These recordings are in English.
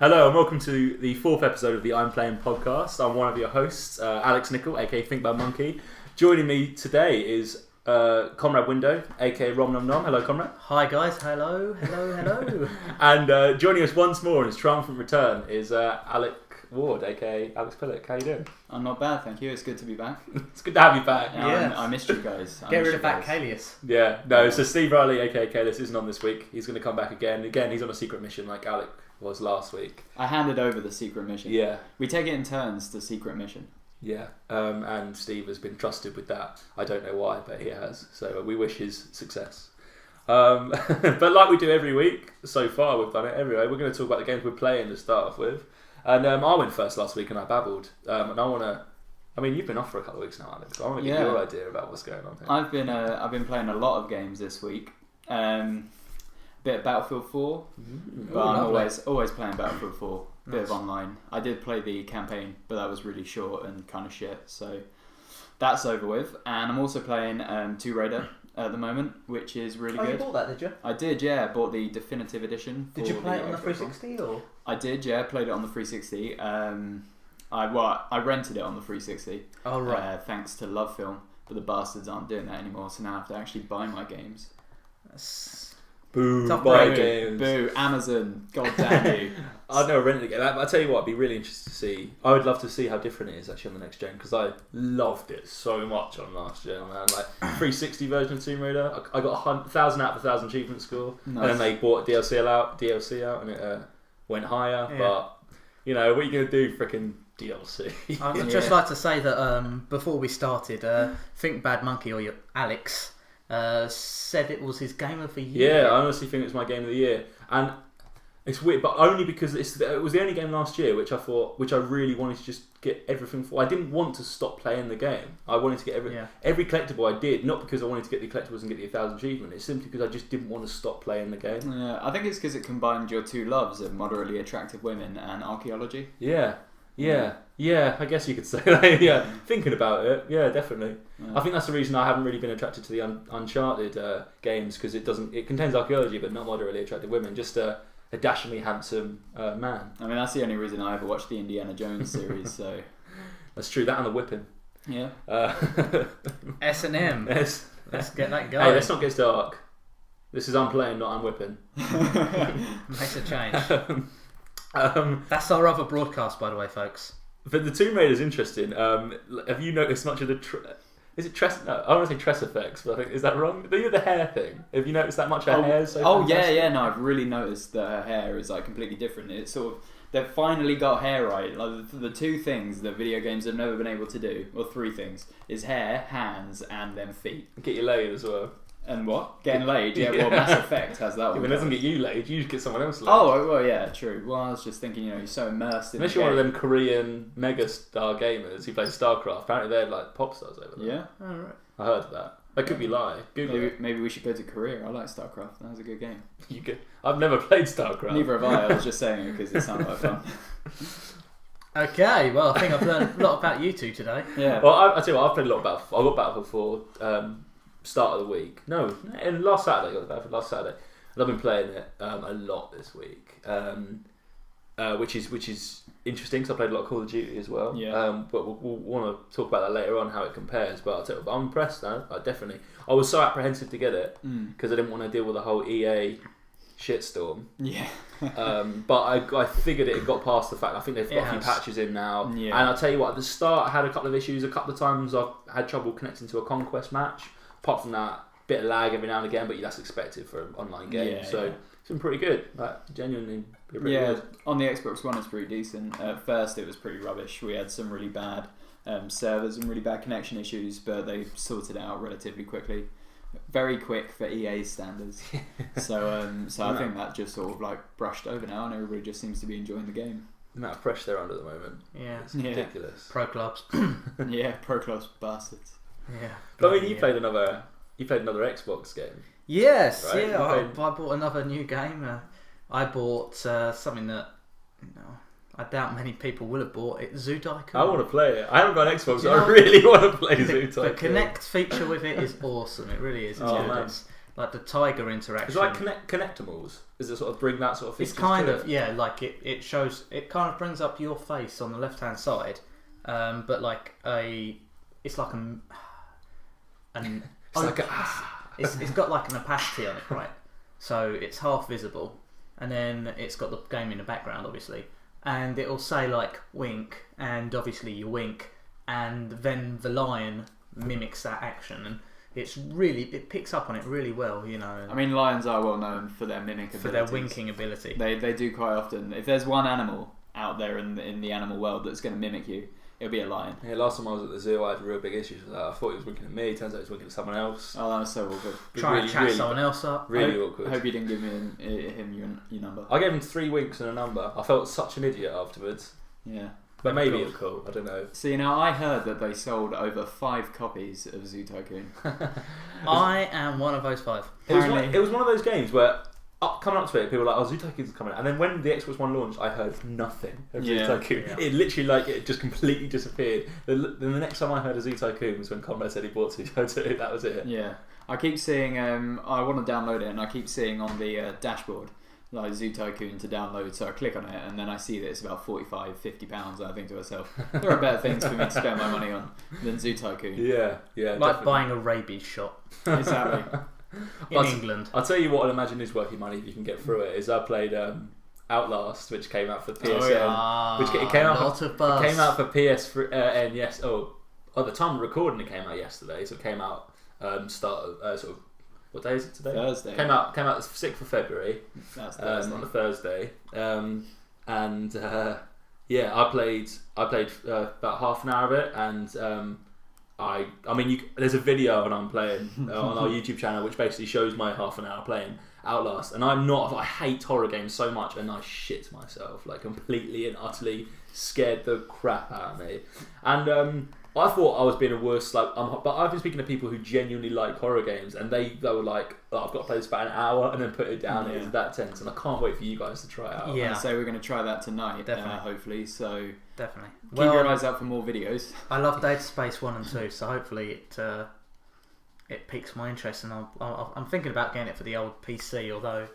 Hello and welcome to the fourth episode of the I'm Playing Podcast. I'm one of your hosts, Alex Nicol, aka Thinkbad Monkey. Joining me today is Comrade Window, aka Rom Nom Nom. Hello, Comrade. Hi guys, hello. And joining us once more in his triumphant return is Alec Ward, aka Alex Pillock. How you doing? I'm not bad, thank you. It's good to be back. It's good to have you back. Yeah. I missed you guys. Get rid of that Kalius. Yeah, no, so Steve Riley, aka Kalis, isn't on this week. He's going to come back again. Again, he's on a secret mission like Alec was last week. I handed over the secret mission. Yeah. We take it in turns, the secret mission. Yeah, and Steve has been trusted with that. I don't know why, but he has. So we wish his success. But like we do every week, so far we've done it everywhere. We're going to talk about the games we're playing to start off with. And I went first last week and I babbled. And I want to... I mean, you've been off for a couple of weeks now, Alex. So I want to get your idea about what's going on here. I've been playing a lot of games this week. Bit of Battlefield 4, but I'm always playing Battlefield 4. Bit of online. I did play the campaign, but that was really short and kind of shit. So that's over with. And I'm also playing Tomb Raider at the moment, which is really good. You bought that, did you? I did, yeah. I bought the definitive edition. Did you play it on the 360 or? I did, yeah. Played it on the 360. I rented it on the 360. Oh right. Thanks to Love Film, but the bastards aren't doing that anymore. So now I have to actually buy my games. Boo, buy games. Boo, Amazon. God damn you. I've never rented a game. I'll tell you what, I'd be really interested to see. I would love to see how different it is actually on the next gen, because I loved it so much on last gen. Man. Like 360 version of Tomb Raider, I got 1,000 out of 1,000 achievement score, nice. And then they bought DLC out, and it went higher. Yeah. But you know, what are you gonna do, frickin' DLC? I'd just like to say that before we started, Thinkbad Monkey or Alex said it was his game of the year. Yeah, I honestly think it's my game of the year, and it's weird, but only because it was the only game last year which I really wanted to just get everything for. I didn't want to stop playing the game. I wanted to get every collectible I did, not because I wanted to get the collectibles and get the 1,000 achievement. It's simply because I just didn't want to stop playing the game. Yeah, I think it's because it combined your two loves of moderately attractive women and archaeology. Yeah, I guess you could say that. Yeah, thinking about it, yeah, definitely. Yeah. I think that's the reason I haven't really been attracted to the Uncharted games, because it contains archaeology but not moderately attractive women, just a dashingly handsome man. I mean, that's the only reason I ever watched the Indiana Jones series, so... That's true, that and the whipping. Yeah. S&M. Yes. Let's get that going. Hey, let's not get dark. This is I'm playing, not I'm whipping. Makes a change. That's our other broadcast, by the way, folks. But the Tomb Raider is interesting. Have you noticed much of the... Is it Tress? No, I don't want to say Tress effects, but I think, is that wrong? The hair thing. Have you noticed that much her hair is so fantastic? Yeah. No, I've really noticed that her hair is like completely different. It's sort of... They've finally got hair right. Like the two things that video games have never been able to do, or three things, is hair, hands, and then feet. Get you laid as well. And what? Getting laid? Yeah, well, Mass Effect has that one. If it doesn't get you laid, you just get someone else laid. Oh, well, yeah, true. Well, I was just thinking, you're so immersed in Unless you're one of them Korean megastar gamers who play StarCraft. Apparently they're like pop stars over there. Yeah? Oh, right. I heard that. That could be lie. Google it. Maybe we should go to Korea. I like StarCraft. That was a good game. I've never played StarCraft. Neither have I. I was just saying it because it sounded like fun. Okay, well, I think I've learned a lot about you two today. Yeah. Well, I'll tell you what, I've played a lot of Battlefield. I got Battlefield 4 start of the week. No, and last Saturday. I got Battlefield last Saturday. And I've been playing it a lot this week, which is interesting because I played a lot of Call of Duty as well. Yeah. But we'll want to talk about that later on, how it compares. But I'll tell you, I'm impressed now. Definitely. I was so apprehensive to get it because I didn't want to deal with the whole EA shitstorm. Yeah. But I figured it got past the fact. I think they've got a few patches in now. Yeah. And I'll tell you what, at the start I had a couple of issues. A couple of times I've had trouble connecting to a Conquest match. Apart from that, bit of lag every now and again, but that's expected for an online game. It's been pretty good. Like, genuinely pretty good. On the Xbox One it's pretty decent. At first it was pretty rubbish. We had some really bad servers and really bad connection issues, but they sorted it out relatively quickly. Very quick for EA standards. So I think that just sort of like brushed over now, and everybody just seems to be enjoying the game. The amount of pressure they're under at the moment. Yeah. It's ridiculous. Pro clubs. Yeah, pro clubs bastards. Yeah. But I mean, you played another Xbox game. Yes, right? yeah. I bought another new game. I bought something that I doubt many people will have bought it. Zootaiken. I want to play it. I haven't got an Xbox, so I really want to play Zootaiken. The Connect feature with it is awesome. It really is. It's like the tiger interaction. It's like connectimals. Is it sort of bring that sort of? It's kind of like it shows. It kind of brings up your face on the left hand side, but like it's like it's got like an opacity on it, right? So it's half visible, and then it's got the game in the background, obviously, and it'll say like wink, and obviously you wink, and then the lion mimics that action, and it picks up on it really well, you know. I mean, lions are well known for their mimic abilities. For their winking ability. They do quite often. If there's one animal out there in the animal world that's going to mimic you, it'll be a lion. Yeah, last time I was at the zoo, I had real big issues with that. I thought he was winking at me. Turns out he was winking at someone else. Oh, that was so awkward. Try and chat someone else up. Really awkward. I hope you didn't give him your number. I gave him 3 winks and a number. I felt such an idiot afterwards. Yeah. But maybe it's cool. I don't know. See, now I heard that they sold over 5 copies of Zoo Tycoon. I am one of those 5. It was one of those games where coming up to it, people were like, "Oh, Zoo Tycoon's coming," and then when the Xbox One launched, I heard nothing of Zoo Tycoon. Yeah. It literally it just completely disappeared. Then the next time I heard of Zoo Tycoon was when Conrad said he bought Zoo Tycoon. That was it. Yeah, I keep seeing. I want to download it, and I keep seeing on the dashboard like Zoo Tycoon to download. So I click on it, and then I see that it's about £45-50. And I think to myself, there are better things for me to spend my money on than Zoo Tycoon. Yeah, like definitely. buying a rabies shot. Exactly. In England. I'll tell you what I'd imagine is worth your money if you can get through it. Is I played Outlast, which came out for PSN. It came out for PSN. Yes. At the time of recording, it came out yesterday. So it came out what day is it today? Thursday. Came out the 6th of February. That's Thursday. On a Thursday. I played about half an hour of it, and I mean, there's a video and I'm playing on our YouTube channel which basically shows my half an hour playing Outlast, and I hate horror games so much, and I shit myself, like completely and utterly scared the crap out of me, and I thought I was being a worse but I've been speaking to people who genuinely like horror games, and they were like, oh, I've got to play this for about an hour and then put it down. It's that tense, and I can't wait for you guys to try it out. Yeah, so we're going to try that tonight, definitely. Hopefully. So definitely keep your eyes out for more videos. I love Dead Space 1 and 2, so hopefully it piques my interest, and I'm thinking about getting it for the old PC, although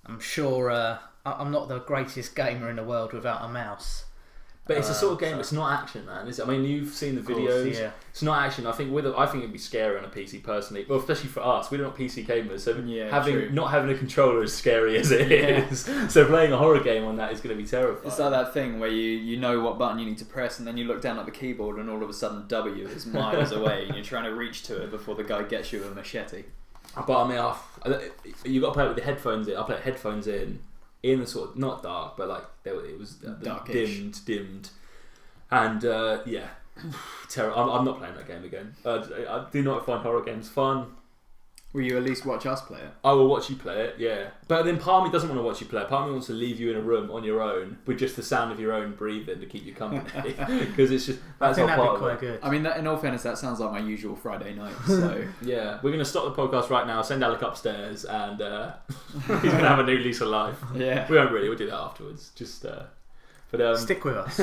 I'm sure I'm not the greatest gamer in the world without a mouse. But it's a sort of game. It's not action, man. Is it? I mean, you've seen the videos. Yeah. It's not action. I think it'd be scary on a PC personally. Well, especially for us, we're not PC gamers, so not having a controller is scary as it is. So playing a horror game on that is going to be terrifying. It's like that thing where you know what button you need to press, and then you look down at the keyboard, and all of a sudden W is miles away, and you're trying to reach to it before the guy gets you with a machete. But I mean, you got to play it with the headphones in. I played headphones in the sort of not dark, but like it was dimmed, and terrible. I'm not playing that game again. I do not find horror games fun. Will you at least watch us play it? I will watch you play it, yeah. But then part of me doesn't want to watch you play it. Part of me wants to leave you in a room on your own with just the sound of your own breathing to keep you company, because it's just I think that'd be quite good. I mean, in all fairness, that sounds like my usual Friday night. So yeah, we're going to stop the podcast right now, send Alec upstairs, and he's going to have a new lease of life. Yeah, we won't really. We'll do that afterwards. Just stick with us.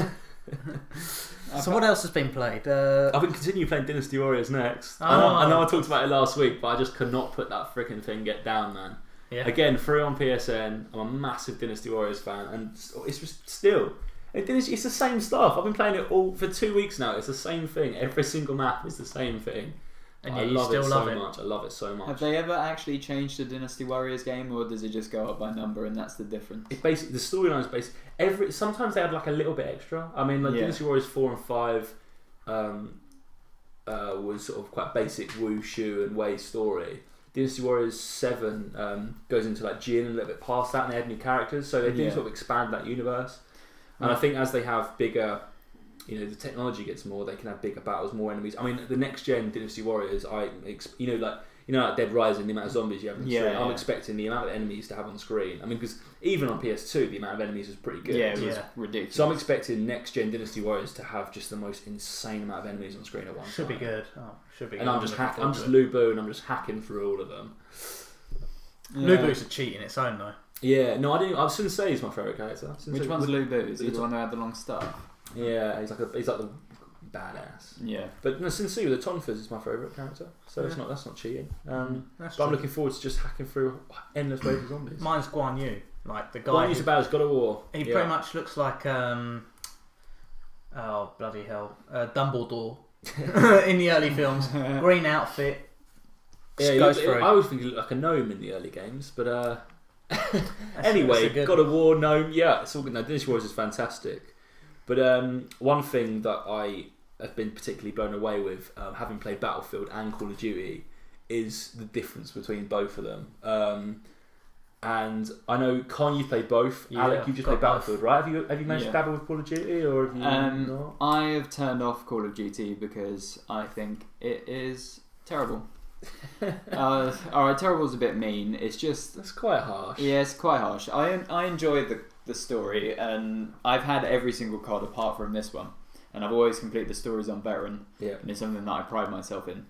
So what else has been played? I've been continuing playing Dynasty Warriors next. I know I talked about it last week, but I just could not put that freaking thing down, man. Yeah. Again, free on PSN. I'm a massive Dynasty Warriors fan, and it's just still, it's the same stuff. I've been playing it all for 2 weeks now. It's the same thing. Every single map is the same thing. And I love it so much. I love it so much. Have they ever actually changed the Dynasty Warriors game, or does it just go up by number and that's the difference? It's basically the storyline is basically sometimes they have like a little bit extra. I mean, like Dynasty Warriors 4 and 5 was sort of quite basic wushu and Wei story. Dynasty Warriors 7 goes into like Jin and a little bit past that, and they add new characters, so they do sort of expand that universe. And I think as they have bigger, the technology gets more, they can have bigger battles, more enemies. I mean, the next gen Dynasty Warriors, like Dead Rising, the amount of zombies you have on the screen, I'm expecting the amount of enemies to have on screen. I mean, because even on PS2, the amount of enemies was pretty good. Yeah, it was ridiculous. So I'm expecting next gen Dynasty Warriors to have just the most insane amount of enemies on screen at once. Should be good. Should be. And I'm just Lu Bu, and I'm just hacking through all of them. Yeah. Lu Bu's a cheat in its own, though. Yeah, no, I didn't. I was going to say he's my favourite character. Which one's Lu Bu? Is he the one who had the long staff? Yeah, he's like the badass. Yeah. But no, sincerely, the Tonfas is my favourite character, so Yeah. that's not cheating. That's But I'm true. looking forward to just hacking through endless waves of zombies. Mine's Guan Yu, like the guy. Guan Yu's about God of War. He pretty much looks like oh bloody hell, Dumbledore in the early films. Green outfit. Yeah, Goes I through. always think he looked like a gnome in the early games, but anyway, that's a good God of War gnome. Yeah, it's all good. No, Dynasty Warriors is fantastic. But one thing that I have been particularly blown away with, having played Battlefield and Call of Duty, is the difference between both of them. And I know, Con, you've played both. Yeah, Alec, you've just got played Battlefield, right? Have you managed to Yeah. dabble with Call of Duty, or have you not? I have turned off Call of Duty because I think it is terrible. Alright, terrible is a bit mean. It's just... That's quite harsh. Yeah, it's quite harsh. I enjoyed the story, and I've had every single COD apart from this one. And I've always completed the stories on Veteran. Yeah. And it's something that I pride myself in.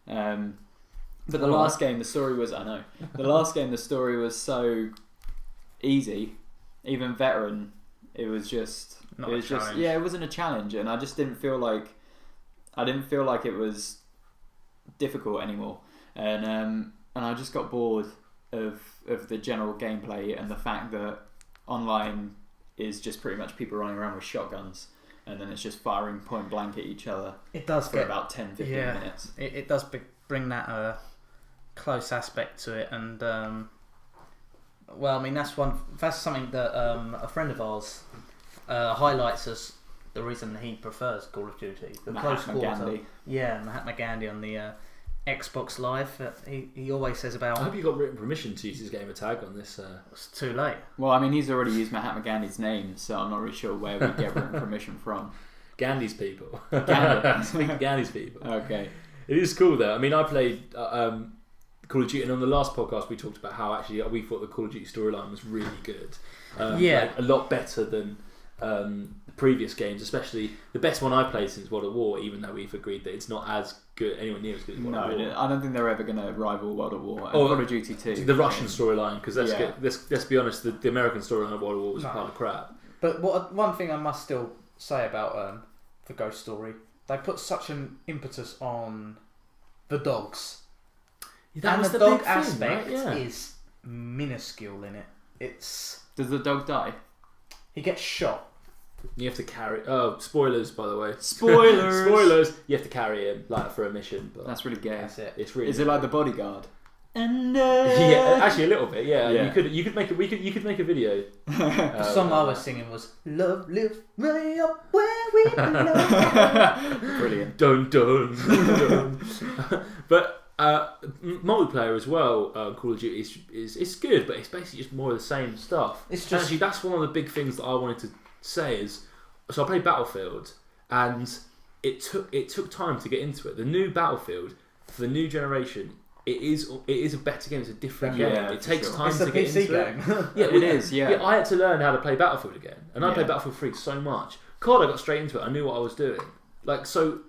But the last game, the story was... I know. The last game, the story was so easy. Even Veteran, it was just... Not it a was just... challenge. Yeah, it wasn't a challenge. And I just didn't feel like... I didn't feel like it was difficult anymore. And I just got bored of the general gameplay and the fact that online is just pretty much people running around with shotguns. And then it's just firing point blank at each other. It does for about 10-15 minutes. It does bring that close aspect to it, and well, I mean that's something that a friend of ours highlights as the reason he prefers Call of Duty. The close Mahatma quarter. Gandhi. Yeah, Mahatma Gandhi on the Xbox Live. He always says I about hope you got written permission to use his gamer tag on this. it's too late. Well, I mean, he's already used Mahatma Gandhi's name, so I'm not really sure where we get written permission from. Gandhi's people. Gandhi. Speaking of Gandhi's people. Okay. It is cool though. I mean, I played Call of Duty, and on the last podcast we talked about how actually we thought the Call of Duty storyline was really good. Like, a lot better than the previous games, especially the best one I played since World of War, even though we've agreed that it's not as good, anywhere near as good as World of War. No, I don't think they're ever going to rival World of War. And Oh, Call of Duty 2. The Russian storyline, because Yeah. let's be honest, the American storyline of World of War was a No. pile of crap. But one thing I must still say about the Ghost story, they put such an impetus on the dogs. And the dog aspect is minuscule in it. Does the dog die? He gets shot. You have to carry. Oh, spoilers, by the way. Spoilers! Spoilers. You have to carry him like for a mission, but That's really gay. That's it. it's really. Is it like The Bodyguard? Yeah, actually a little bit. Yeah, Yeah. you could make a video. The song I was singing was "Love lives way up where we belong." Brilliant. Dun dun. dun. But multiplayer as well. Call of Duty is good, but it's basically just more of the same stuff. It's just- And actually that's one of the big things that I wanted to say is. So I played Battlefield, and it took time to get into it. The new Battlefield for the new generation. It is a better game. It's a different game. Yeah, It for takes sure. time It's to a get PC into it. game. Yeah, It is, yeah. I had to learn how to play Battlefield again, and I Yeah. played Battlefield 3 so much. COD, I got straight into it. I knew what I was doing. Like, so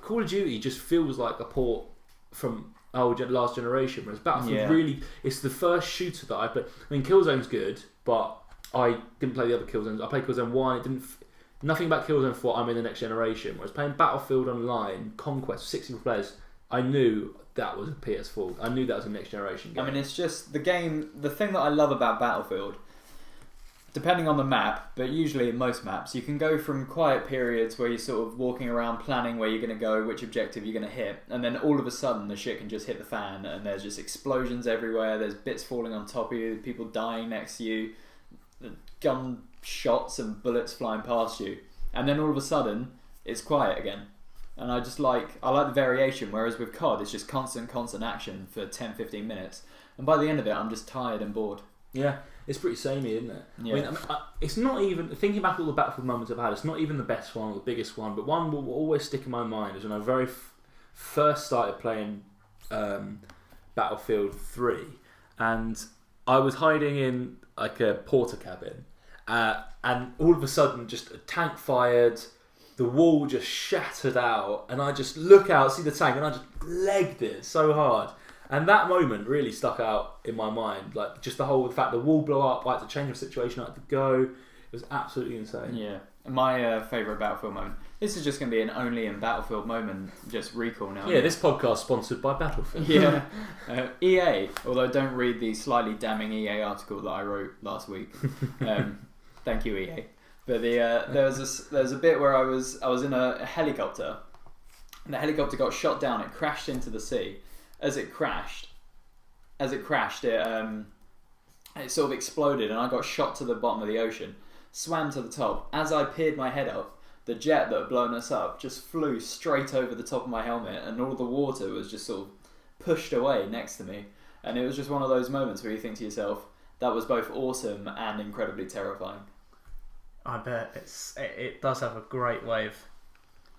Call of Duty just feels like a port from last generation, whereas Battlefield really, it's the first shooter that I played. I mean, Killzone's good, but I didn't play the other Killzones. I played Killzone 1. It didn't. Nothing about Killzone 4. I'm in the next generation. Whereas playing Battlefield Online, Conquest, 64 players, I knew that was a PS4. I knew that was a next generation game. I mean, it's just the game. The thing that I love about Battlefield, depending on the map, but usually in most maps, you can go from quiet periods where you're sort of walking around planning where you're going to go, which objective you're going to hit, and then all of a sudden the shit can just hit the fan, and there's just explosions everywhere. There's bits falling on top of you, people dying next to you, gun shots and bullets flying past you, and then all of a sudden it's quiet again. And I like the variation, whereas with COD it's just constant action for 10-15 minutes, and by the end of it I'm just tired and bored. Yeah, it's pretty samey, isn't it? Yeah. I mean, it's not even, thinking back all the Battlefield moments I've had, it's not even the best one or the biggest one, but one will always stick in my mind is when I very first started playing Battlefield 3, and I was hiding in like a porter cabin, and all of a sudden just a tank fired, the wall just shattered out, and I just look out, see the tank, and I just legged it so hard. And that moment really stuck out in my mind. Like, just the fact the wall blew up, I had to change the situation, I had to go. It was absolutely insane. Yeah. My favourite Battlefield moment. This is just going to be an only in Battlefield moment, just recall now. Yeah, this podcast sponsored by Battlefield. Yeah. EA, although don't read the slightly damning EA article that I wrote last week. Thank you, EA. But there was a bit where I was in a helicopter, and the helicopter got shot down. It crashed into the sea. As it crashed, it sort of exploded, and I got shot to the bottom of the ocean. Swam to the top. As I peered my head up, the jet that had blown us up just flew straight over the top of my helmet, and all the water was just sort of pushed away next to me. And it was just one of those moments where you think to yourself, that was both awesome and incredibly terrifying. I bet it does have a great way of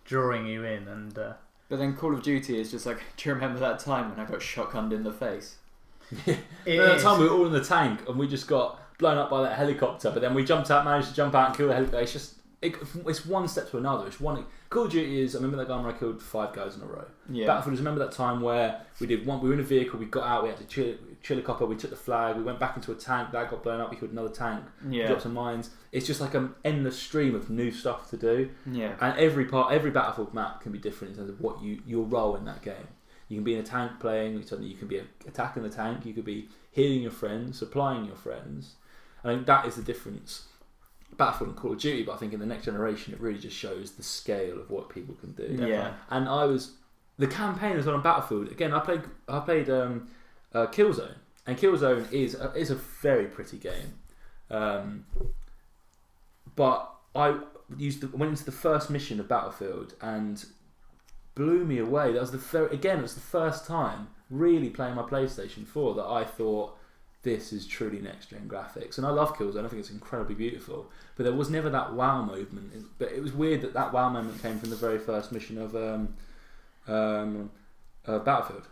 drawing you in, and but then Call of Duty is just like, do you remember that time when I got shotgunned in the face? That time we were all in the tank and we just got blown up by that helicopter, but then we managed to jump out and kill the helicopter. It's one step to another. Call of Duty is, I remember that time where I killed 5 guys in a row. Yeah. Battlefield is, remember that time where we were in a vehicle, we got out, we had to chill a copper, we took the flag, we went back into a tank, that got blown up, we killed another tank, dropped some mines. It's just like an endless stream of new stuff to do. Yeah. And every Battlefield map can be different in terms of what your role in that game. You can be in a tank playing, you can be attacking the tank, you could be healing your friends, supplying your friends. I think that is the difference. Battlefield and Call of Duty, but I think in the next generation it really just shows the scale of what people can do. Yeah. And the campaign as well on Battlefield. Again, I played Killzone, and Killzone is a very pretty game. But I went into the first mission of Battlefield and blew me away. That was it was the first time really playing my PlayStation 4 that I thought, this is truly next-gen graphics. And I love Killzone, I think it's incredibly beautiful. But there was never that wow moment. But it was weird that wow moment came from the very first mission of Battlefield.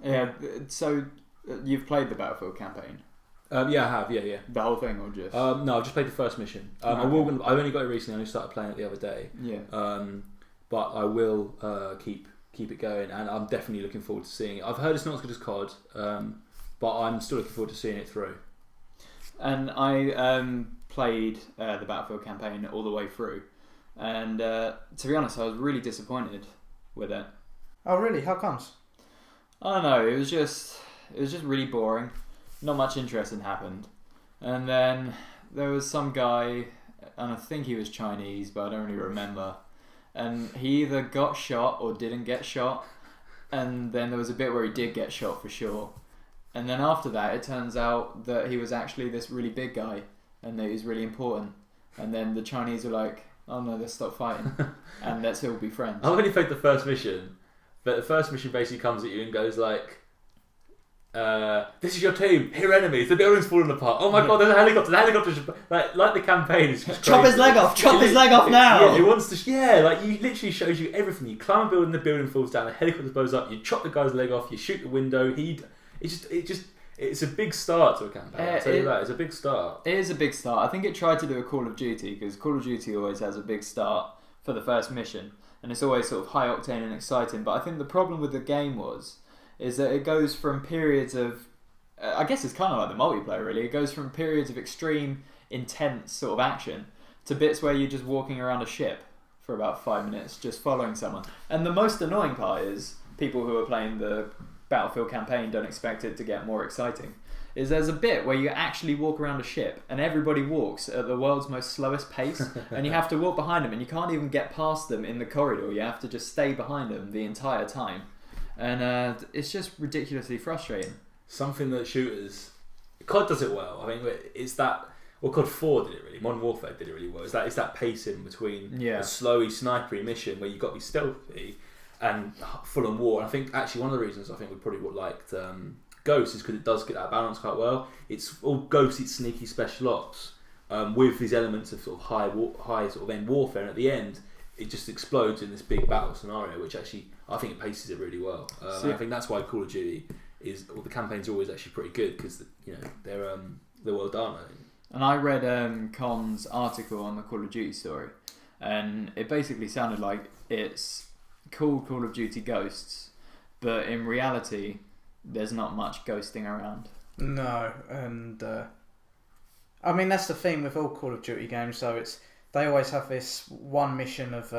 Yeah, so you've played the Battlefield campaign? Yeah, I have, yeah. The whole thing, or just? No, I've just played the first mission. Okay. I've only got it recently, I only started playing it the other day. Yeah. But I will keep it going, and I'm definitely looking forward to seeing it. I've heard it's not as good as COD, but I'm still looking forward to seeing it through. And I played the Battlefield campaign all the way through, and to be honest, I was really disappointed with it. Oh really? How comes? I don't know. It was just really boring. Not much interesting happened, and then there was some guy, and I think he was Chinese, but I don't really remember. And he either got shot or didn't get shot, and then there was a bit where he did get shot for sure. And then after that, it turns out that he was actually this really big guy, and that he was really important. And then the Chinese were like, "Oh no, let's stop fighting, and let's all be friends." I've only played the first mission, but the first mission basically comes at you and goes like, "This is your team. Here are enemies. The building's falling apart. Oh my god, there's a helicopter. The helicopter should like the campaign is just Chop crazy. his leg off. Chop his leg off now. Yeah, it wants to. Like you literally shows you everything. You climb a building, the building falls down. The helicopter blows up. You chop the guy's leg off. You shoot the window. It's a big start to a campaign. I'll tell you that. It's a big start. It is a big start. I think it tried to do a Call of Duty, because Call of Duty always has a big start for the first mission, and it's always sort of high octane and exciting. But I think the problem with the game is that it goes from periods of, I guess it's kind of like the multiplayer really. It goes from periods of extreme, intense sort of action to bits where you're just walking around a ship for about 5 minutes, just following someone. And the most annoying part is people who are playing the Battlefield campaign don't expect it to get more exciting. Is there's a bit where you actually walk around a ship and everybody walks at the world's most slowest pace, and you have to walk behind them, and you can't even get past them in the corridor. You have to just stay behind them the entire time, and it's just ridiculously frustrating. Something that shooters, COD does it well. I mean, it's that. Well, COD 4 did it really. Modern Warfare did it really well. It's that pacing between a slowy, snipery mission where you've got to be stealthy and full on war. And I think actually one of the reasons I think we probably would liked Ghost is because it does get that balance quite well. It's all Ghost, it's sneaky special ops with these elements of sort of high sort of end warfare, and at the end it just explodes in this big battle scenario, which actually I think it paces it really well. I think that's why Call of Duty the campaign's always actually pretty good, because they're well done, I think. And I read Con's article on the Call of Duty story, and it basically sounded like it's called Call of Duty Ghosts, but in reality there's not much ghosting around. No, and I mean that's the theme with all Call of Duty games. So they always have this one mission of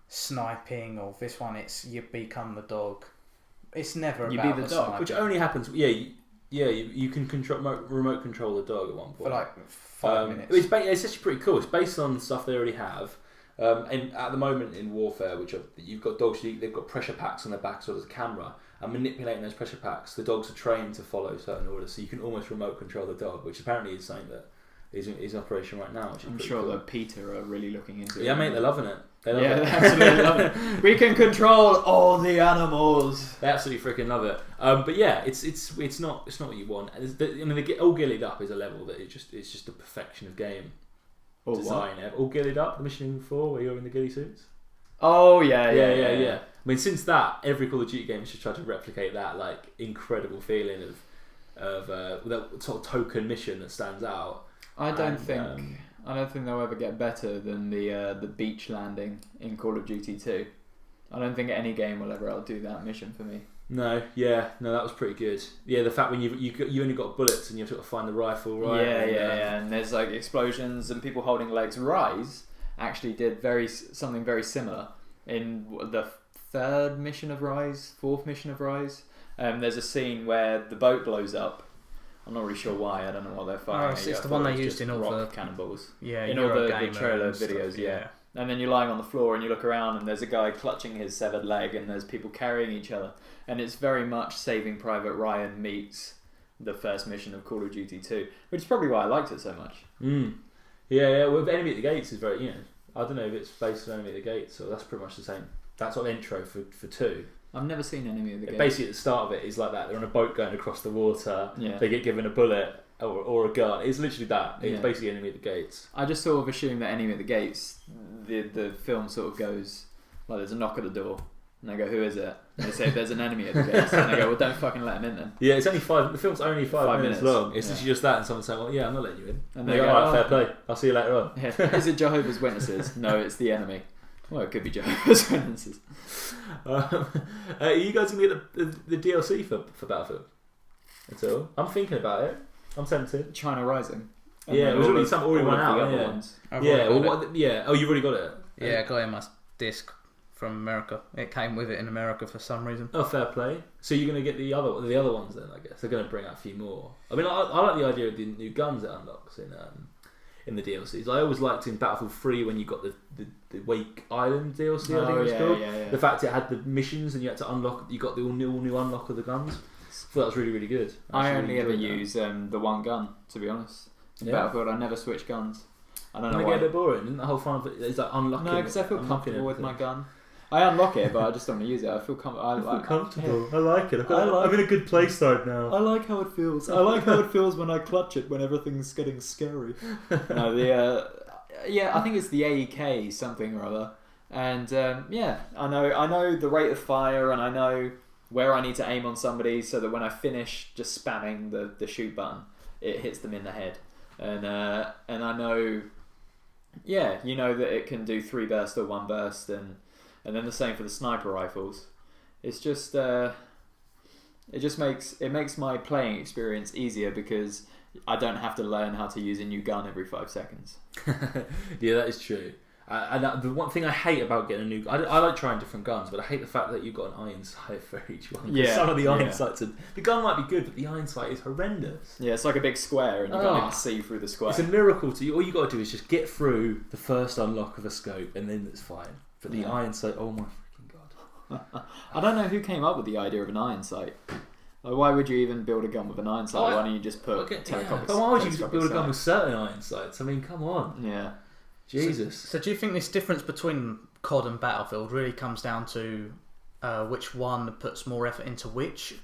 sniping, or this one it's you become the dog. It's never You about be the the dog, sniping. Which only happens. You can remote control the dog at one point for like 5 minutes. It's actually pretty cool. It's based on stuff they already have. And at the moment in Warfare, you've got dogs, they've got pressure packs on their back, so there's a camera, and manipulating those pressure packs, the dogs are trained to follow certain orders, so you can almost remote control the dog, which apparently is something that is in operation right now. I'm sure that Peter are really looking into it. Yeah, mate, they're loving it. They love They it. absolutely love it. We can control all the animals. They absolutely freaking love it. But yeah, it's not what you want. They get all gillied up is a level that it's just the perfection of game. Design all gillied up. The Mission 4 where you're in the ghillie suits. Oh yeah. I mean, since that, every Call of Duty game has just tried to replicate that like incredible feeling of that sort of token mission that stands out. I don't think they'll ever get better than the beach landing in Call of Duty 2. I don't think any game will ever outdo that mission for me. No, that was pretty good. Yeah, the fact when you only got bullets and you have to sort of find the rifle, right? Yeah. And there's like explosions and people holding legs. Rise actually did something very similar in the fourth mission of Rise. There's a scene where the boat blows up. I'm not really sure why. I don't know why they're firing. It's the one they used in all the cannonballs. Yeah, in all the Eurogamer trailer and stuff, videos. Yeah. And then you're lying on the floor and you look around and there's a guy clutching his severed leg and there's people carrying each other. And it's very much Saving Private Ryan meets the first mission of Call of Duty 2, which is probably why I liked it so much. Yeah. Well, Enemy at the Gates is very, I don't know if it's based on Enemy at the Gates, so that's pretty much the same. That sort of intro for 2. I've never seen Enemy at the Gates. Basically, at the start of it is like that. They're on a boat going across the water. Yeah. They get given a bullet or a gun. It's literally that. It's Yeah. basically Enemy at the Gates. I just sort of assume that Enemy at the Gates, the film sort of goes, like there's a knock at the door, and they go, who is it? And they say, there's an enemy at the gates, and they go, well, don't fucking let him in then. Yeah, it's only the film's only 5 minutes long. It's literally just that, and someone saying, well, yeah, I'm not letting you in. And they they go, go, alright, fair play. I'll see you later on. Yeah. Is it Jehovah's Witnesses? No, it's the enemy. Well, it could be Jehovah's Witnesses. Are you guys going to get the DLC for Battlefield? That's all. I'm thinking about it. I'm tempted. Already went out. Yeah. Ones. Oh, you've already got it. Yeah, I got it in my disc from America. It came with it in America for some reason. Oh, fair play. So you're going to get the other ones then, I guess. They're going to bring out a few more. I mean, I like the idea of the new guns it unlocks in the DLCs. I always liked in Battlefield 3 when you got the Wake Island DLC, I think it was called. Yeah. The fact it had the missions and you had to unlock, you got the all new unlock of the guns. I thought that was really, really good. I only ever use the one gun, to be honest. In Battlefield, I never switch guns. I don't know why. Get a bit boring, isn't the whole fun of it? Is that unlocking? No, because I feel comfortable with my gun. I unlock it, but I just don't want to use it. I feel comfortable. I like it. I'm in a good place right now. I like how it feels. I like how it feels when I clutch it when everything's getting scary. No, I think it's the AEK something or other. And I know the rate of fire and I know where I need to aim on somebody so that when I finish just spamming the shoot button, it hits them in the head. And I know, that it can do 3 burst or 1 burst, and then the same for the sniper rifles. It's just it makes my playing experience easier because I don't have to learn how to use a new gun every 5 seconds. Yeah, that is true. And the one thing I hate about getting a new gun, I like trying different guns, but I hate the fact that you've got an iron sight for each one. Yeah, some of the iron sights, the gun might be good, but the iron sight is horrendous. Yeah, it's like a big square, and you can't even see through the square. It's a miracle to you. All you got to do is just get through the first unlock of a scope, and then it's fine. But the iron sight, oh my freaking god! I don't know who came up with the idea of an iron sight. Like, why would you even build a gun with an iron sight? Why don't you just put telescopic? But why would you build a gun with certain iron sights? I mean, come on. Yeah. Jesus. So do you think this difference between COD and Battlefield really comes down to which one puts more effort into which?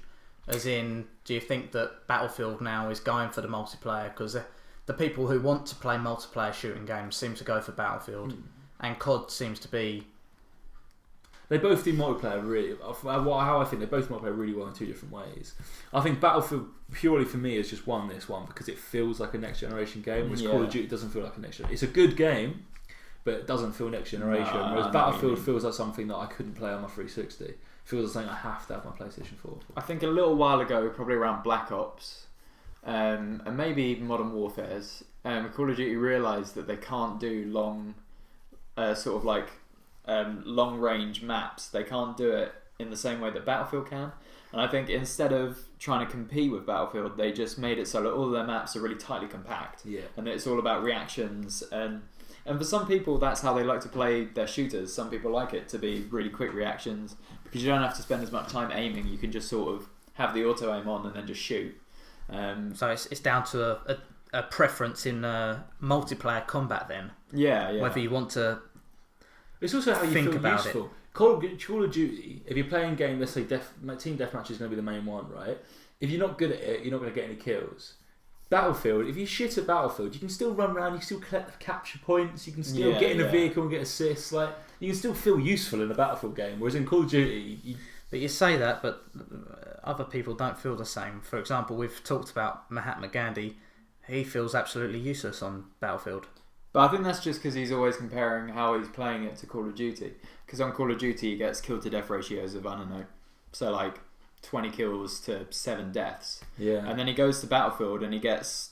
As in, do you think that Battlefield now is going for the multiplayer? Because the people who want to play multiplayer shooting games seem to go for Battlefield, and COD seems to be... They both do multiplayer really. How I think they both multiplayer really well in 2 different ways. I think Battlefield purely for me has just won this one because it feels like a next generation game, whereas Call of Duty doesn't feel like a next generation. It's a good game, but it doesn't feel next generation. Whereas Battlefield feels like something that I couldn't play on my 360. It feels like something I have to have my PlayStation 4 for. I think a little while ago, probably around Black Ops, and maybe Modern Warfare's, Call of Duty realised that they can't do long, sort of like long range maps. They can't do it in the same way that Battlefield can. And I think instead of trying to compete with Battlefield, they just made it so that all of their maps are really tightly compact. Yeah. And it's all about reactions. And for some people, that's how they like to play their shooters. Some people like it to be really quick reactions because you don't have to spend as much time aiming. You can just sort of have the auto aim on and then just shoot. So it's down to a preference in multiplayer combat then. Yeah. Whether you want to. It's also how you think feel about useful. Call of Duty, if you're playing a game, let's say Team Deathmatch is going to be the main one, right? If you're not good at it, you're not going to get any kills. Battlefield, if you shit at Battlefield, you can still run around, you can still collect capture points, you can still get in a vehicle and get assists. Like, you can still feel useful in a Battlefield game, whereas in Call of Duty... But you say that, but other people don't feel the same. For example, we've talked about Mahatma Gandhi. He feels absolutely useless on Battlefield. But I think that's just because he's always comparing how he's playing it to Call of Duty. Because on Call of Duty, he gets kill to death ratios of, I don't know, so like 20 kills to 7 deaths. Yeah. And then he goes to Battlefield and he gets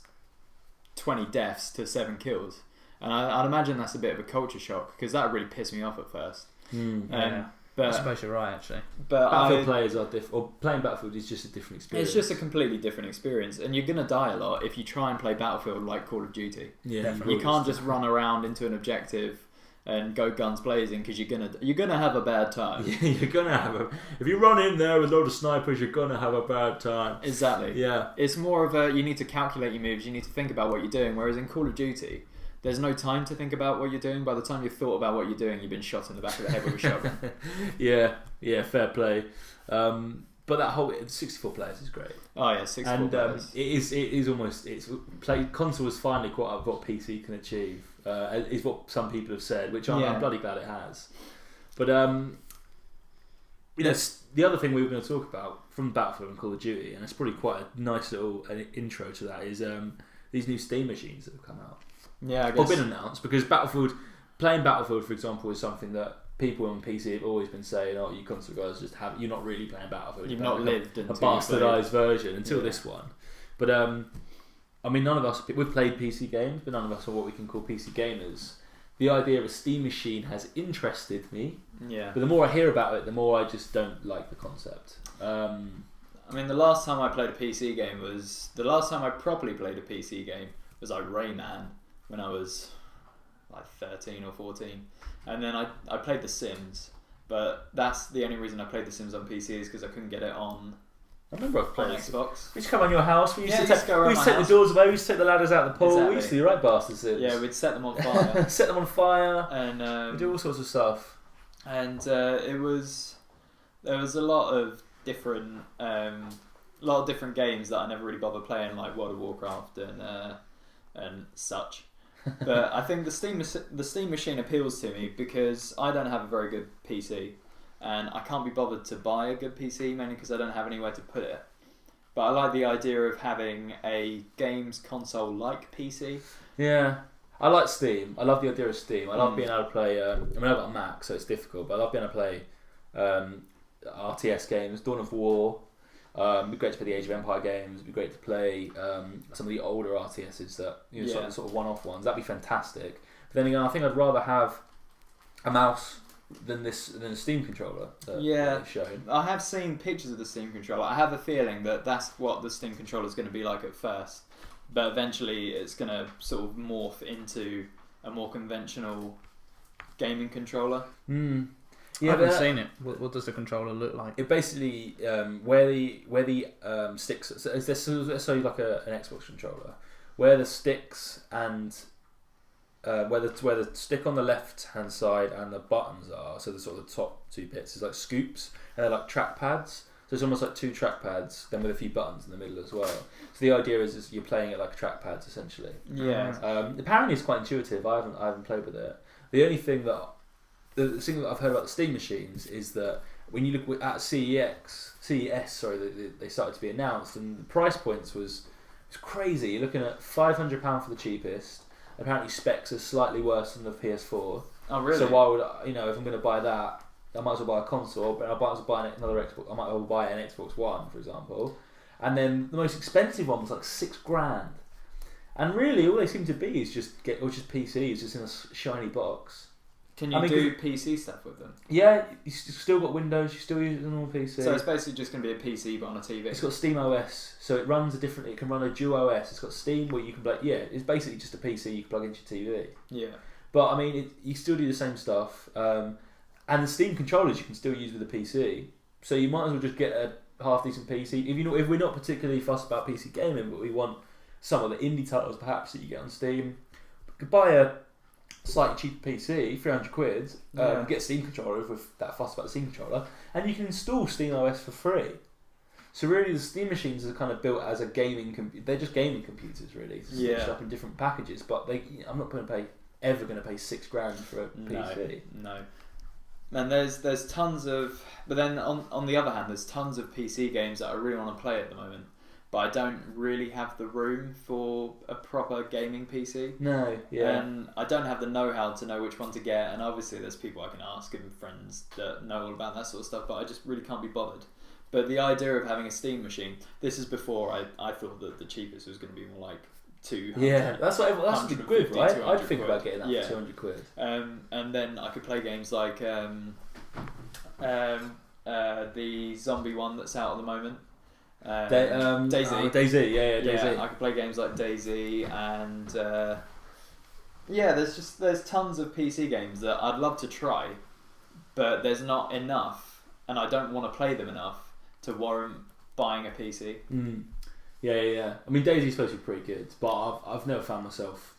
20 deaths to 7 kills. And I'd imagine that's a bit of a culture shock because that really pissed me off at first. Yeah. But I suppose you're right, actually. But Battlefield players are different, or playing Battlefield is just a different experience. It's just a completely different experience, and you're gonna die a lot if you try and play Battlefield like Call of Duty. Yeah, you can't just run around into an objective and go guns blazing because you're gonna have a bad time. Yeah, you're gonna have if you run in there with a load of snipers, you're gonna have a bad time. Exactly. Yeah. It's more of you need to calculate your moves, you need to think about what you're doing. Whereas in Call of Duty, there's no time to think about what you're doing. By the time you've thought about what you're doing, you've been shot in the back of the head with a shotgun. Yeah, fair play. But that whole 64 players is great. Oh yeah, 64 players. It is almost console is finally caught up what PC can achieve. Is what some people have said, which I'm bloody glad it has. But the other thing we were going to talk about from Battlefield and Call of Duty, and it's probably quite a nice little intro to that, is these new Steam machines that have come out. Yeah, I guess. Or been announced, because playing Battlefield, for example, is something that people on PC have always been saying, "Oh, you console guys you're not really playing Battlefield. You've not lived a bastardized version until this one." But I mean, none of us we've played PC games, but none of us are what we can call PC gamers. The idea of a Steam machine has interested me. Yeah. But the more I hear about it, the more I just don't like the concept. I mean, the last time I played a PC game the last time I properly played a PC game was like Rayman when I was like 13 or 14. And then I played The Sims, but that's the only reason I played The Sims on PC is because I couldn't get it on I remember playing Xbox. We used to come on your house. We used to take the doors away. We used to take the ladders out of the pool. Exactly. We used to do right bastards. Yeah, we'd set them on fire. Set them on fire. And we do all sorts of stuff. And there was a lot of different games that I never really bothered playing, like World of Warcraft and such. But I think the Steam machine appeals to me because I don't have a very good PC. And I can't be bothered to buy a good PC, mainly because I don't have anywhere to put it. But I like the idea of having a games console-like PC. Yeah. I like Steam. I love the idea of Steam. I love being able to play... I mean, I've got a Mac, so it's difficult, but I love being able to play RTS games, Dawn of War. It'd be great to play the Age of Empire games. It'd be great to play some of the older RTSs that, sort of one-off ones. That'd be fantastic. But then again, I think I'd rather have a mouse than a Steam controller that they've shown. I have seen pictures of the Steam controller. I have a feeling that that's what the Steam controller is going to be like at first, but eventually it's going to sort of morph into a more conventional gaming controller. I haven't seen it. What does the controller look like? It basically where the sticks. So let's say like an Xbox controller, where the sticks and where the stick on the left hand side and the buttons are, so the sort of the top two bits is like scoops, and they're like trackpads. So it's almost like two trackpads, then with a few buttons in the middle as well. So the idea is you're playing it like trackpads essentially. Yeah. Apparently it's quite intuitive. I haven't played with it. The only thing that I've heard about the Steam machines is that when you look at CES, they started to be announced, and the price points was crazy. You're looking at £500 for the cheapest. Apparently specs are slightly worse than the PS4. Oh really? So why would if I'm going to buy that, I might as well buy a console, but I might as well buy another Xbox. I might as well buy an Xbox One, for example. And then the most expensive one was like £6,000. And really, all they seem to be is just PCs, just in a shiny box. Can you do PC stuff with them? Yeah, you still got Windows. You still use it on a normal PC. So it's basically just going to be a PC but on a TV. It's got Steam OS, so it runs it can run a dual OS. It's got Steam where you can play. Yeah, it's basically just a PC you can plug into your TV. Yeah. But I mean, you still do the same stuff, and the Steam controllers you can still use with a PC. So you might as well just get a half decent PC. If we're not particularly fussed about PC gaming, but we want some of the indie titles perhaps that you get on Steam, you could buy a slightly cheaper PC, 300 quid, get a Steam controller with that fuss about the Steam controller, and you can install Steam OS for free. So really the Steam machines are kind of built as a gaming they're just gaming computers really, switched up in different packages, but I'm not going to pay $6,000 for a PC. No. And there's tons of, but then on the other hand, there's tons of PC games that I really want to play at the moment. But I don't really have the room for a proper gaming PC. No, yeah. And I don't have the know-how to know which one to get. And obviously there's people I can ask and friends that know all about that sort of stuff, but I just really can't be bothered. But the idea of having a Steam machine, this is before I thought that the cheapest was going to be more like 200. Yeah, that's the good, right? I'd think about getting that for 200 quid. And then I could play games like the zombie one that's out at the moment. Daisy. Daisy. I could play games like Daisy, and there's tons of PC games that I'd love to try, but there's not enough, and I don't want to play them enough to warrant buying a PC. Yeah. I mean, Daisy's supposed to be pretty good, but I've never found myself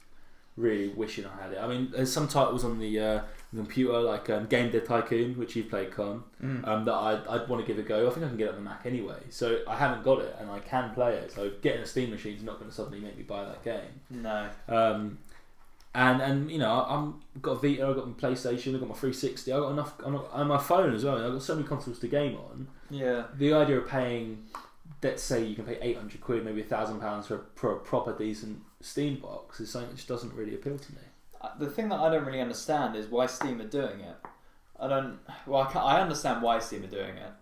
really wishing I had it. I mean, there's some titles on the computer like Game Dev Tycoon, which you've played, Con, that I'd want to give a go. I think I can get it on the Mac anyway, so I haven't got it and I can play it. So getting a Steam machine is not going to suddenly make me buy that game. No. And you know, I've got a Vita, I've got my PlayStation, I've got my 360, I've got enough on my phone as well. I've got so many consoles to game on. Yeah. The idea of paying, let's say you can pay 800 quid, maybe £1,000 for a proper decent Steam box is something that just doesn't really appeal to me. The thing that I don't really understand is why Steam are doing it. I understand why Steam are doing it,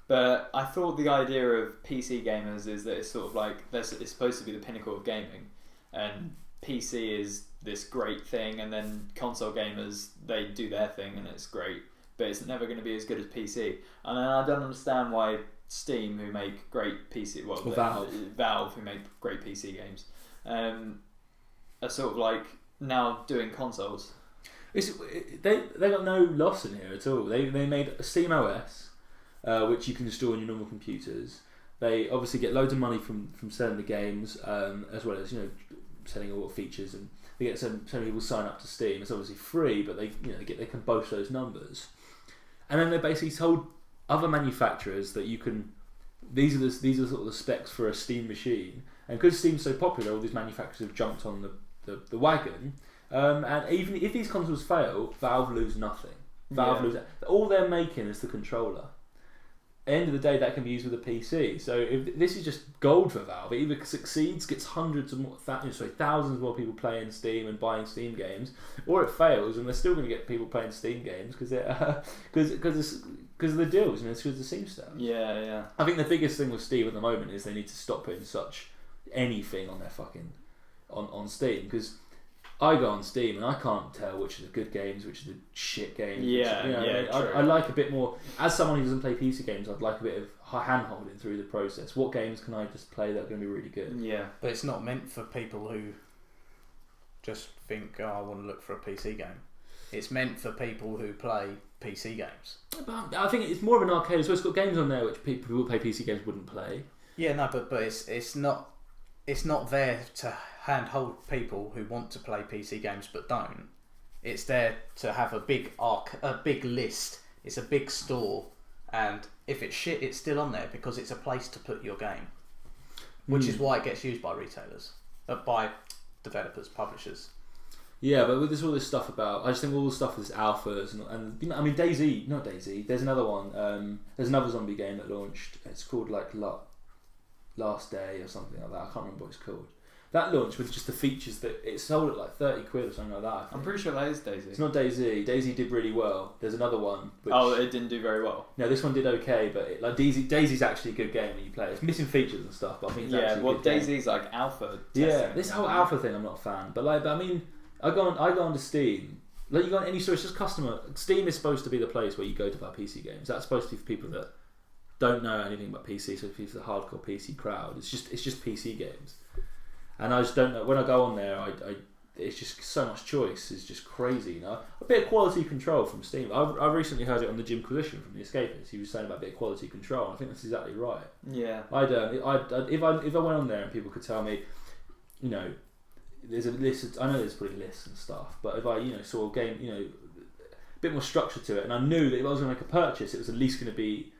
but I thought the idea of PC gamers is that it's sort of like it's supposed to be the pinnacle of gaming, and PC is this great thing, and then console gamers, they do their thing and it's great, but it's never going to be as good as PC. And I don't understand why Steam, who make great PC, Valve, who make great PC games, are sort of like now doing consoles. They got no loss in here at all. They made a Steam OS, which you can install on your normal computers. They obviously get loads of money from selling the games, as well as selling all the features, and they get so many people sign up to Steam. It's obviously free, but they can boast those numbers. And then they basically told other manufacturers that you can. These are sort of the specs for a Steam machine, and because Steam's so popular, all these manufacturers have jumped on the wagon. And even if these consoles fail, Valve lose nothing. Lose all they're making is the controller. At the end of the day, that can be used with a PC. So if this is just gold for Valve. It either succeeds, gets thousands more people playing Steam and buying Steam games, or it fails and they're still going to get people playing Steam games because of the deals and it's because of the Steam stuff. Yeah. I think the biggest thing with Steam at the moment is they need to stop putting anything on their fucking on Steam, because I go on Steam and I can't tell which are the good games, which are the shit games. I like a bit more. As someone who doesn't play PC games, I'd like a bit of hand holding through the process. What games can I just play that are going to be really good? Yeah, but it's not meant for people who just think, I want to look for a PC game. It's meant for people who play PC games. But I think it's more of an arcade as well. It's got games on there which people who play PC games wouldn't play. Yeah, no, but it's not there to handhold people who want to play PC games but don't. It's there to have a big list. It's a big store, and if it's shit, it's still on there because it's a place to put your game, which is why it gets used by retailers, by developers, publishers. Yeah, but there's all this stuff about. I just think all the stuff with this alphas and I mean Daisy. There's another one. There's another zombie game that launched. It's called like Last Day or something like that. I can't remember what it's called. that launch with just the features that it sold at like 30 quid or something like that. I think. I'm pretty sure that is DayZ. It's not DayZ. DayZ did really well. There's another one. Which, it didn't do very well. No, this one did okay, but DayZ's actually a good game when you play it. It's missing features and stuff, but I think it's actually a good game. DayZ's like alpha. Yeah, this whole alpha thing I'm not a fan. But I mean, I go onto Steam. Like you go on any store, it's just customer. Steam is supposed to be the place where you go to buy PC games. That's supposed to be for people that don't know anything about PC, so it's the hardcore PC crowd. It's just PC games. And I just don't know. When I go on there, it's just so much choice. It's just crazy, you know. A bit of quality control from Steam. I recently heard it on the Jimquisition from the Escapists. He was saying about a bit of quality control. And I think that's exactly right. Yeah. If I went on there and people could tell me, you know, there's a list. I know there's probably lists and stuff, but if I saw a game, a bit more structure to it, and I knew that if I was going to make a purchase, it was at least going to be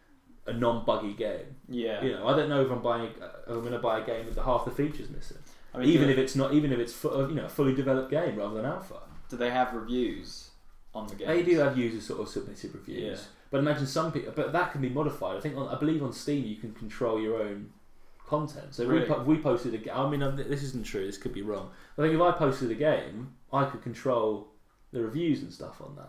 a non-buggy game. Yeah. I don't know if I'm going to buy a game with half the features missing. I mean, even if it's a fully developed game rather than alpha. Do they have reviews on the game? They do have users sort of submitted reviews. Yeah. But imagine some people, but that can be modified. I believe on Steam you can control your own content. So really? we posted a game. I mean, this isn't true. This could be wrong. I think if I posted a game, I could control the reviews and stuff on that.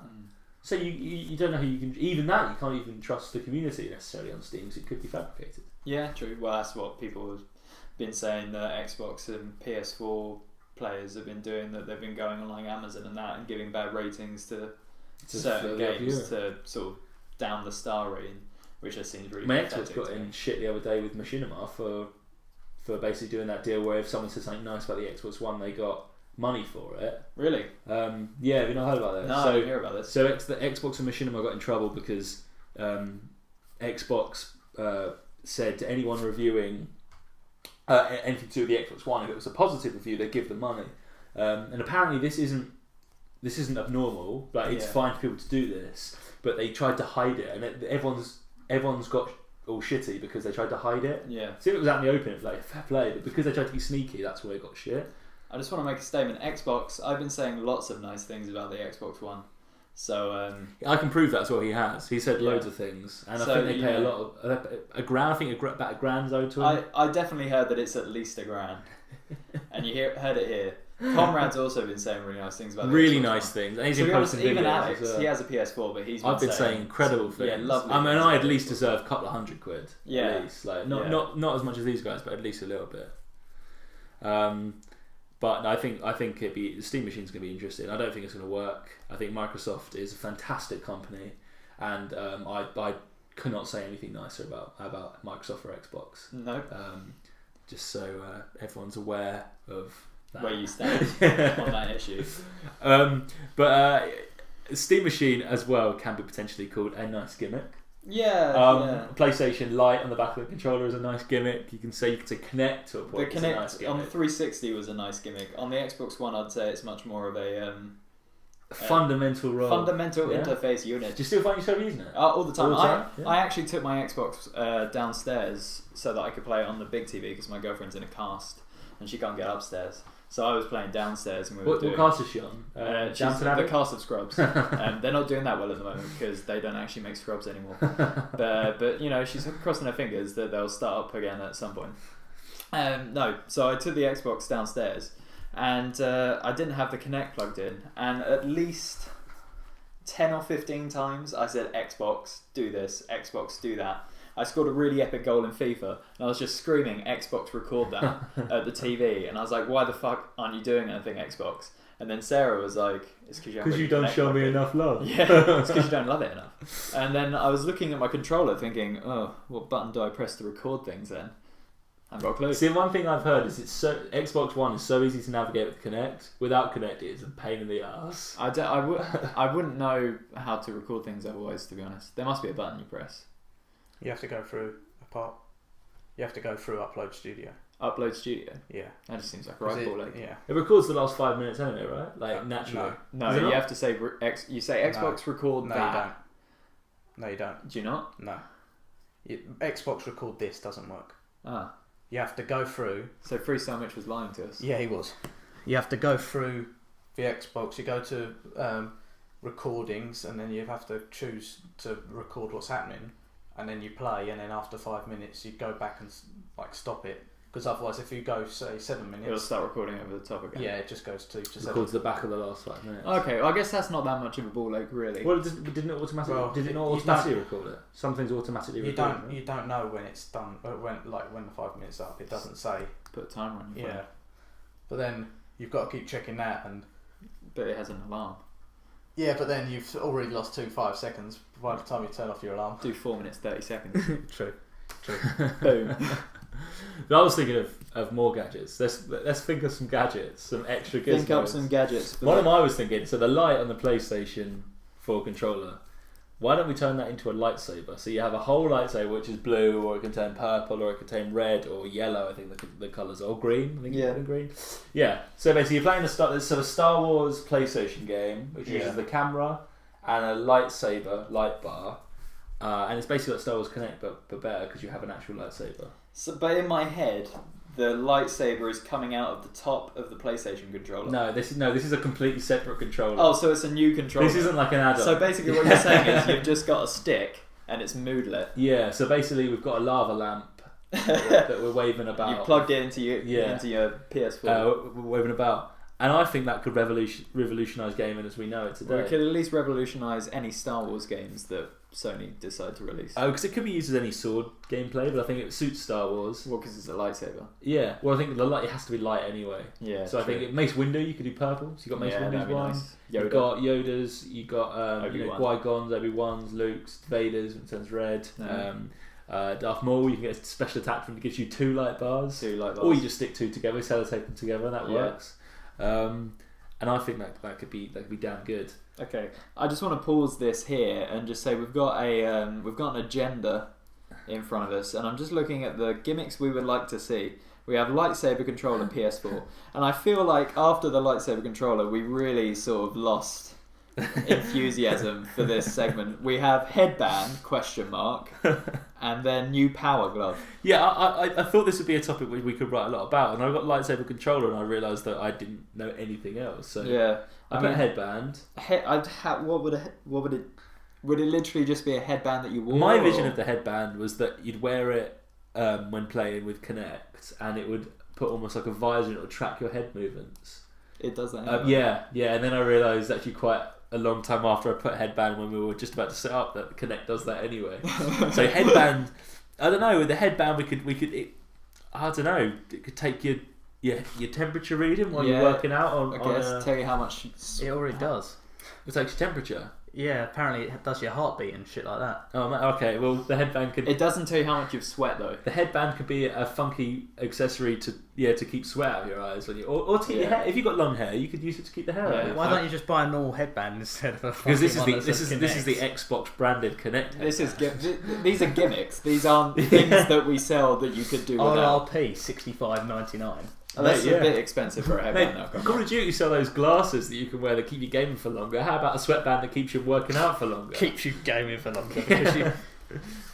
So you don't know how you can. Even that you can't even trust the community necessarily on Steam because it could be fabricated. Yeah, true. Well, that's what people have been saying that Xbox and PS4 players have been doing. That they've been going on like Amazon and that and giving bad ratings to certain games to sort of down the star rating, which just seems really. My Xbox got in shit the other day with Machinima for basically doing that deal where if someone said something nice about the Xbox One, they got money for it. Really? Yeah, have you not heard about this? No, I didn't hear about this. So the Xbox and Machinima got in trouble because Xbox said to anyone reviewing anything to do with the Xbox One, if it was a positive review, they'd give them money. And apparently this isn't abnormal. Like it's fine for people to do this, but they tried to hide it, and everyone's got all shitty because they tried to hide it. Yeah. See, if it was out in the open, it'd be like fair play, but because they tried to be sneaky, that's where they got shit. I just want to make a statement. Xbox, I've been saying lots of nice things about the Xbox One. So I can prove that as well. He has. He said loads of things, and I think they pay a lot of £1,000. I think about £1,000 owed to him. I definitely heard that it's at least £1,000, and you heard it here. Conrad's also been saying really nice things about really Xbox nice One. things. And he's been posting even videos Alex, as well. he has a PS4, but I've been saying incredible things. Yeah, lovely. I mean, I at least deserve a couple of £100. Yeah. At least, like not as much as these guys, but at least a little bit. But I think the Steam Machine's going to be interesting. I don't think it's going to work. I think Microsoft is a fantastic company, and I could not say anything nicer about Microsoft or Xbox. No. Just so everyone's aware of that. Where you stand on that issue. But Steam Machine as well can be potentially called a nice gimmick. Yeah, PlayStation Lite on the back of the controller is a nice gimmick. You can say Connect to a point. The Connect on the 360 was a nice gimmick. On the Xbox One, I'd say it's much more of a fundamental interface unit. Do you still find yourself using it? All the time. Yeah. I actually took my Xbox downstairs so that I could play it on the big TV because my girlfriend's in a cast and she can't get upstairs. So I was playing downstairs and what cast is she on? The cast of Scrubs. They're not doing that well at the moment because they don't actually make Scrubs anymore. but she's crossing her fingers that they'll start up again at some point. So I took the Xbox downstairs and I didn't have the Kinect plugged in, and at least 10 or 15 times I said, Xbox, do this, Xbox, do that. I scored a really epic goal in FIFA, and I was just screaming, Xbox, record that at the TV. And I was like, why the fuck aren't you doing anything, Xbox? And then Sarah was like, it's because you don't show me enough love. Yeah, it's because you don't love it enough. And then I was looking at my controller thinking, oh, what button do I press to record things then? I've got a clue. See, one thing I've heard is Xbox One is so easy to navigate with Kinect. Without Kinect, it is a pain in the ass. I wouldn't know how to record things otherwise, to be honest. There must be a button you press. You have to go through Upload Studio. Upload Studio? Yeah. That just seems like a right ball. Yeah. It records the last 5 minutes anyway, right? Like, naturally. No, you have to say Xbox record that. No, you don't. No, you don't. Do you not? No. Xbox record this doesn't work. Ah. You have to go through... So Freestyle Mitch was lying to us. Yeah, he was. You have to go through the Xbox. You go to recordings, and then you have to choose to record what's happening, and then you play, and then after 5 minutes you go back and stop it, because otherwise, if you go say 7 minutes, It'll start recording over the top again. Yeah, it just goes to 7. Records the back of the last 5 minutes. Okay, well, I guess that's not that much of a ball ache, really. Well, didn't it automatically? Did it not automatically record it? Some things automatically record. You don't know when it's done. When the 5 minutes up, it doesn't say. Put a timer on your phone. Yeah, but then you've got to keep checking that, and But it has an alarm. yeah, but then you've already lost 5 seconds by the time you turn off your alarm. Do 4 minutes 30 seconds. True. Boom. But I was thinking of more gadgets. Let's think of some gadgets, some extra gizmos. Think up some gadgets. One of them I was thinking, so the light on the PlayStation 4 controller, why don't we turn that into a lightsaber? So you have a whole lightsaber which is blue, or it can turn purple, or it can turn red, or yellow, I think the colours are, or green, I think Yeah. red and green. Yeah, so basically you're playing a Star Wars PlayStation game, which uses the camera and a lightsaber, light bar, and it's basically like Star Wars Connect, but better, because you have an actual lightsaber. So, but in my head, the lightsaber is coming out of the top of the PlayStation controller. No, this is a completely separate controller. Oh, so it's a new controller. This isn't like an add-on. So basically what you're saying is you've just got a stick and it's moodlet. Yeah, so basically we've got a lava lamp that we're waving about. You plugged it into your PS4. We're waving about. And I think that could revolutionise gaming as we know it today. Well, it could at least revolutionise any Star Wars games that Sony decide to release. Oh, because it could be used as any sword gameplay, but I think it suits Star Wars. Well, because it's a lightsaber. Yeah, well I think the light, it has to be light anyway. Yeah. So I think Mace Windu, you could do purple. So you got Mace Windu's one. Nice. You've got Yoda's. You got Obi-Wan. Qui-Gon's, Obi-Wan's, Luke's, Vader's, which turns red. Darth Maul, you can get a special attachment that gives you 2 light bars. 2 light bars. Or you just stick 2 together, sellotape them together, and that works. And I think that could be damn good. Okay, I just want to pause this here and just say we've got an agenda in front of us, and I'm just looking at the gimmicks we would like to see. We have lightsaber controller PS4, and I feel like after the lightsaber controller, we really sort of lost enthusiasm for this segment. We have headband ? And then new power glove. Yeah, I thought this would be a topic we could write a lot about, and I got lightsaber controller, and I realised that I didn't know anything else. So Yeah, I put a headband. Would it literally just be a headband that you wore? My vision of the headband was that you'd wear it when playing with Kinect, and it would put almost like a visor, and it would track your head movements. It does that. Yeah, and then I realised actually quite a long time after I put headband, when we were just about to set up, that Kinect does that anyway. So headband, I don't know. With the headband, I don't know. It could take your temperature reading while you're working out. I guess tell you how much. It already does. It takes your temperature. Yeah, apparently it does your heartbeat and shit like that. Oh, okay. Well, the headband could. It doesn't tell you how much you've sweat though. The headband could be a funky accessory to keep sweat out of your eyes, or to keep your hair. If you've got long hair, you could use it to keep the hair out. Why don't you just buy a normal headband instead of a? Because this is Kinect? the Xbox branded Kinect. These are gimmicks. These aren't things that we sell that you could do without. RRP $65.99. Oh, that's a bit expensive for a headband now. Call of Duty sell those glasses that you can wear that keep you gaming for longer. How about a sweatband that keeps you working out for longer? Keeps you gaming for longer.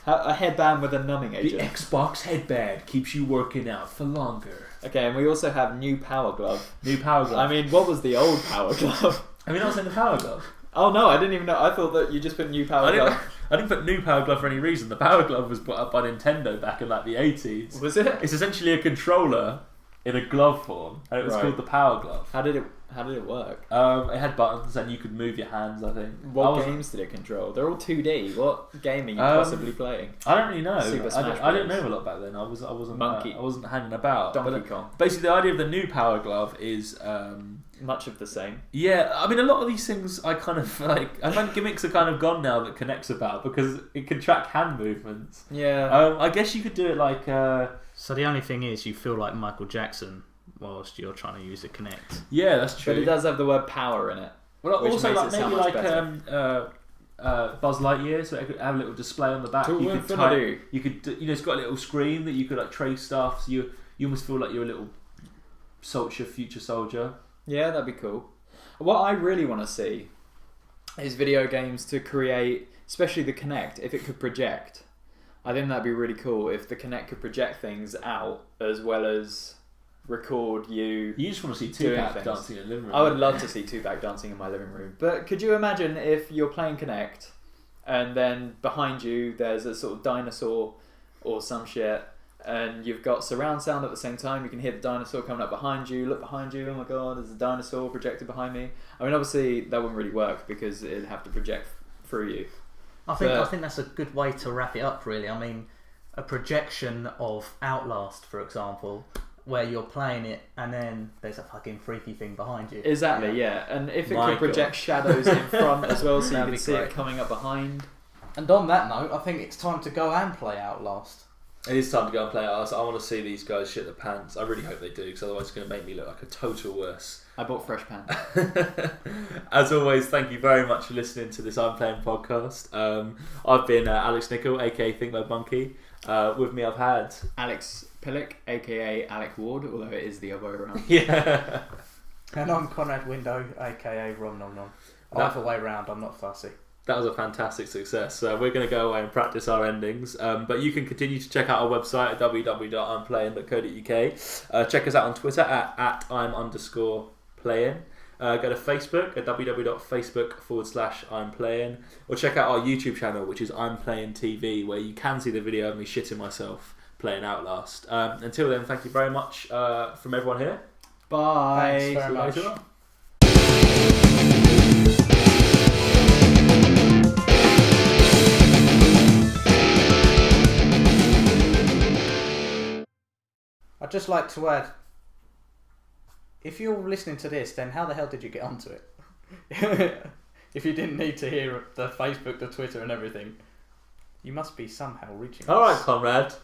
A headband with a numbing agent. The Xbox headband keeps you working out for longer. Okay, and we also have new power glove. New power glove. I mean, what was the old power glove? Have you not seen the power glove? Oh no, I didn't even know. I thought that you just put new power glove. I didn't put new power glove for any reason. The power glove was put up by Nintendo back in like the 80s. Was it? It's essentially a controller in a glove form, and it was called the power glove. How did it work? It had buttons, and you could move your hands, I think. What games did it control? They're all 2D. What game are you possibly playing? I don't really know. Super Smash I didn't know a lot back then. I wasn't Monkey. I wasn't hanging about. Donkey Kong. Basically, the idea of the new power glove is much of the same. Yeah, I mean, a lot of these things I kind of like. I think gimmicks are kind of gone now that Kinect's about, because it can track hand movements. Yeah. I guess you could do it like. So the only thing is, you feel like Michael Jackson whilst you're trying to use the Kinect. Yeah, that's true. But it does have the word power in it. Well, also like maybe like Buzz Lightyear, so it could have a little display on the back. You could it's got a little screen that you could like trace stuff. So you almost feel like you're a little future soldier. Yeah, that'd be cool. What I really want to see is video games to create, especially the Kinect, if it could project. I think that'd be really cool if the Kinect could project things out as well as record you. You just want to see Tupac dancing in the living room. I would love to see Tupac dancing in my living room. But could you imagine if you're playing Kinect and then behind you there's a sort of dinosaur or some shit, and you've got surround sound at the same time. You can hear the dinosaur coming up behind you. Look behind you. Oh my god, there's a dinosaur projected behind me. I mean, obviously that wouldn't really work because it'd have to project through you. I think that's a good way to wrap it up. Really, I mean, a projection of Outlast, for example, where you're playing it and then there's a fucking freaky thing behind you. Exactly, yeah. And if it could project shadows in front as well, so you can see it coming up behind. And on that note, I think it's time to go and play Outlast. It is time to go and play Outlast. I want to see these guys shit their pants. I really hope they do, because otherwise it's going to make me look like a total worse. I bought fresh pants. As always, thank you very much for listening to this I'm Playing podcast. I've been Alex Nicol, aka Think Like Monkey. With me I've had Alex Pillick, aka Alec Ward, although it is the other way around. Yeah. And I'm Conrad Window, aka Rom Nom Nom. Either way round, I'm not fussy. That was a fantastic success. We're going to go away and practice our endings. But you can continue to check out our website at www.implaying.co.uk. Check us out on Twitter at I'm_playing. Go to Facebook at www.facebook.com/IMPlaying. Or check out our YouTube channel, which is I'm Playing TV, where you can see the video of me shitting myself playing Outlast. Until then, thank you very much from everyone here. Bye. Thanks very much. I'd just like to add, if you're listening to this, then how the hell did you get onto it? If you didn't need to hear the Facebook, the Twitter and everything, you must be somehow reaching us. Alright, Conrad.